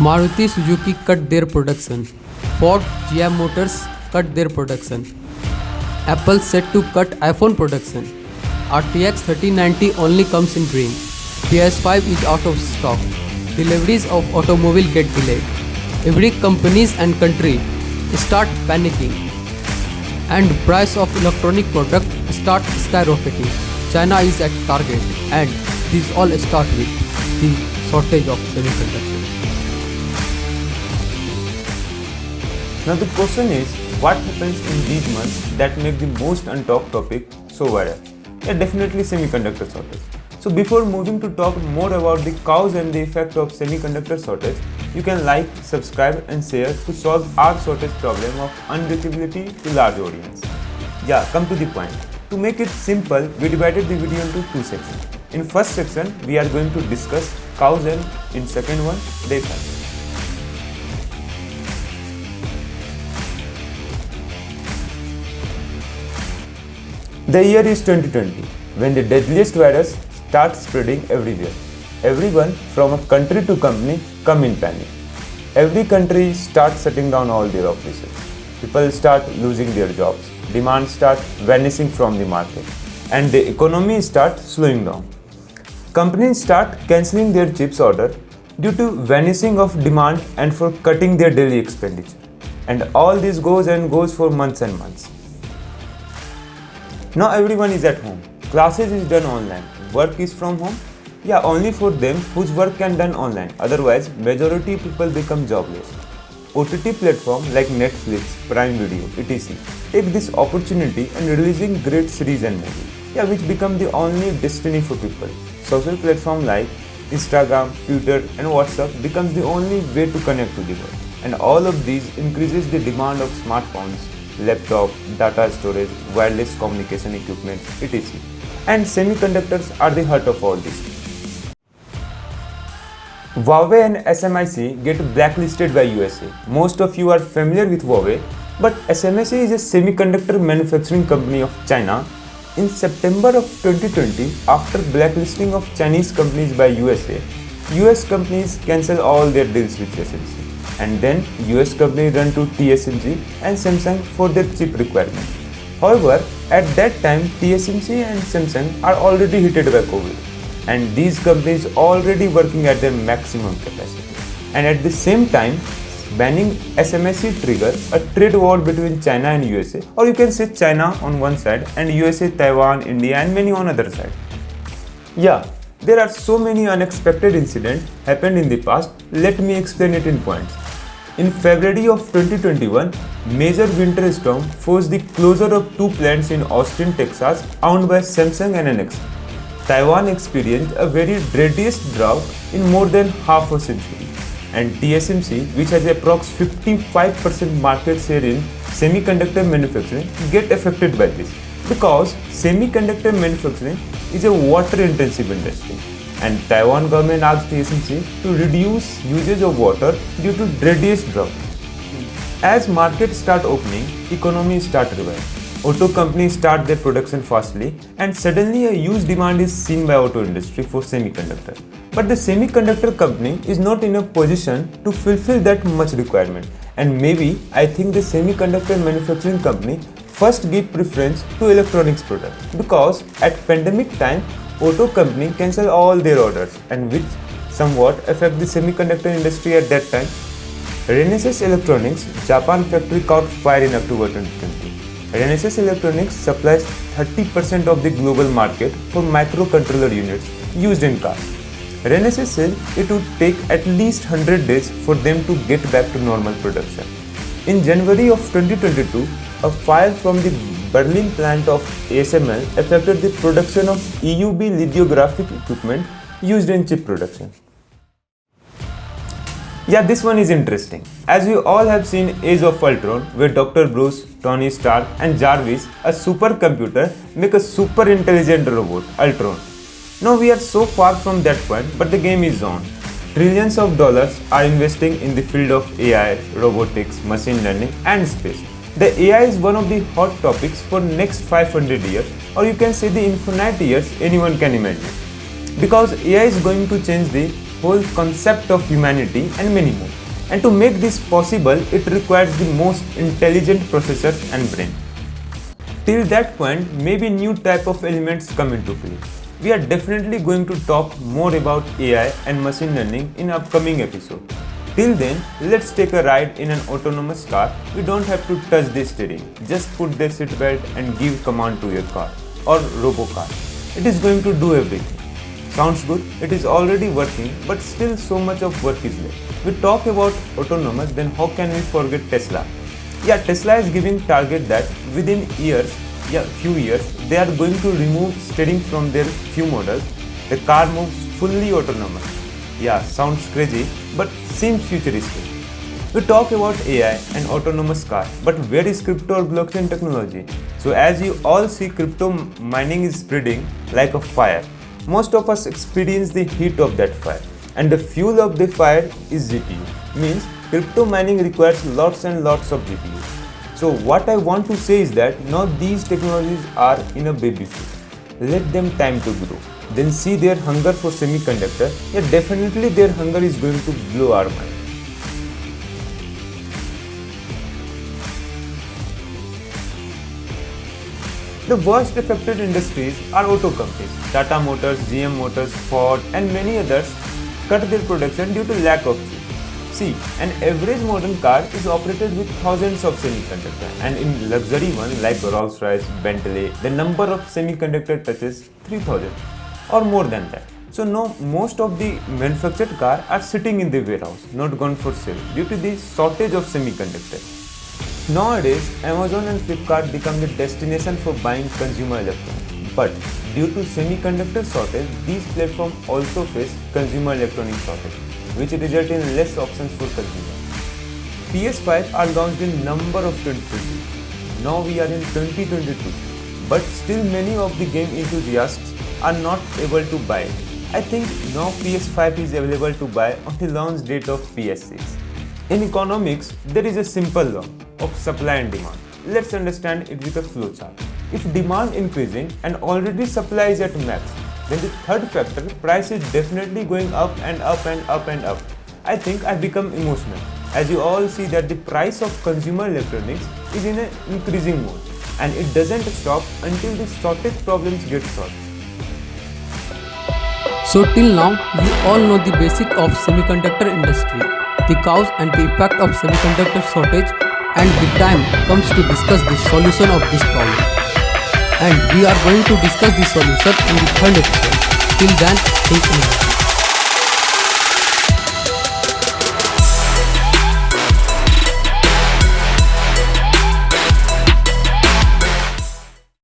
Maruti Suzuki cut their production. Ford GM Motors cut their production. Apple set to cut iPhone production. RTX 3090 only comes in green. PS5 is out of stock. Deliveries of automobile get delayed. Every companies and country start panicking. And price of electronic product start skyrocketing. China is at target, and this all start with the shortage of semiconductors. Now the question is, what happens in these months that make the most untalked topic so viral? Yeah, definitely semiconductor shortage. So before moving to talk more about the cause and the effect of semiconductor shortage, you can like, subscribe and share to solve our shortage problem of unreachability to large audience. Yeah, come to the point. To make it simple, we divided the video into two sections. In first section, we are going to discuss cause and in second one, the effect. The year is 2020, when the deadliest virus starts spreading everywhere. Everyone from a country to company come in panic. Every country starts shutting down all their operations. People start losing their jobs. Demand starts vanishing from the market. And the economy starts slowing down. Companies start cancelling their chips order due to vanishing of demand and for cutting their daily expenditure. And all this goes for months and months. Now everyone is at home. Classes is done online. Work is from home. Yeah, only for them whose work can done online. Otherwise, majority people become jobless. OTT platform like Netflix, Prime Video, etc. take this opportunity and releasing great series and movies. Yeah, which become the only destiny for people. Social platform like Instagram, Twitter and WhatsApp becomes the only way to connect to the world. And all of these increases the demand of smartphones, laptop, data storage, wireless communication equipment, etc. And semiconductors are the heart of all this. Huawei and SMIC get blacklisted by USA. Most of you are familiar with Huawei, but SMIC is a semiconductor manufacturing company of China. In September of 2020, after blacklisting of Chinese companies by USA, US companies cancel all their deals with TSMC. And then US companies run to TSMC and Samsung for their chip requirements. However, at that time TSMC and Samsung are already hit by COVID, and these companies already working at their maximum capacity. And at the same time, banning SMIC trigger a trade war between China and USA, or you can say China on one side and USA, Taiwan, India and many on other side. Yeah, there are so many unexpected incidents happened in the past. Let me explain it in points. In February of 2021, major winter storm forced the closure of two plants in Austin, Texas, owned by Samsung and NXP. Taiwan experienced a very dreadiest drought in more than half a century. And TSMC, which has approx 55% market share in semiconductor manufacturing, get affected by this. Because semiconductor manufacturing is a water-intensive industry. And Taiwan government asked TSMC to reduce usage of water due to dreadiest drought. As markets start opening, economy start reviving. Auto companies start their production fastly, and suddenly a huge demand is seen by auto industry for semiconductor. But the semiconductor company is not in a position to fulfill that much requirement. And maybe I think the semiconductor manufacturing company first give preference to electronics products, because at pandemic time, auto company cancel all their orders, and which somewhat affect the semiconductor industry at that time. Renesas Electronics Japan factory caught fire in October 2020. Renesas Electronics supplies 30% of the global market for microcontroller units used in cars. Renesas said it would take at least 100 days for them to get back to normal production. In January of 2022, a fire from the Berlin plant of ASML affected the production of EUV lithographic equipment used in chip production. Yeah, this one is interesting. As you all have seen Age of Ultron, where Dr. Bruce, Tony Stark and Jarvis, a supercomputer, make a super intelligent robot, Ultron. Now we are so far from that point, but the game is on. Trillions of dollars are investing in the field of AI, robotics, machine learning and space. The AI is one of the hot topics for next 500 years, or you can say the infinite years anyone can imagine. Because AI is going to change the whole concept of humanity, and many more. And to make this possible, it requires the most intelligent processors and brain. Till that point, maybe new type of elements come into play. We are definitely going to talk more about AI and machine learning in upcoming episode. Till then, let's take a ride in an autonomous car. We don't have to touch the steering. Just put the seatbelt and give command to your car or robo-car. It is going to do everything. Sounds good? It is already working, but still so much of work is left. We talk about autonomous, then how can we forget Tesla? Yeah, Tesla is giving target that within few years, they are going to remove steering from their few models. The car moves fully autonomous. Yeah, sounds crazy, but seems futuristic. We talk about AI and autonomous car, but where is crypto or blockchain technology? So as you all see, crypto mining is spreading like a fire. Most of us experience the heat of that fire, and the fuel of the fire is GPU. Means crypto mining requires lots and lots of GPU. So what I want to say is that now these technologies are in a baby phase. Let them time to grow. Then see their hunger for semiconductor. Yeah, definitely their hunger is going to blow our mind. The worst affected industries are auto companies. Tata Motors, GM Motors, Ford and many others cut their production due to lack of chips. See, an average modern car is operated with thousands of semiconductors, and in luxury one like Rolls-Royce, Bentley, the number of semiconductor touches 3000 or more than that. So now most of the manufactured cars are sitting in the warehouse, not gone for sale due to the shortage of semiconductors. Nowadays, Amazon and Flipkart become the destination for buying consumer electronics. But due to semiconductor shortage, these platforms also face consumer electronics shortage, which result in less options for consumers. PS5 are launched in number of 2020. Now we are in 2022, but still many of the game enthusiasts are not able to buy it. I think now PS5 is available to buy on the launch date of PS6. In economics, there is a simple law of supply and demand. Let's understand it with a flowchart. If demand increasing and already supply is at max, then the third factor, price is definitely going up and up and up and up. I think I become emotional as you all see that the price of consumer electronics is in an increasing mode, and it doesn't stop until the shortage problems get solved. So till now, we all know the basic of semiconductor industry, the cause and the effect of semiconductor shortage, and the time comes to discuss the solution of this problem. And we are going to discuss the solution in the third episode. Till then, think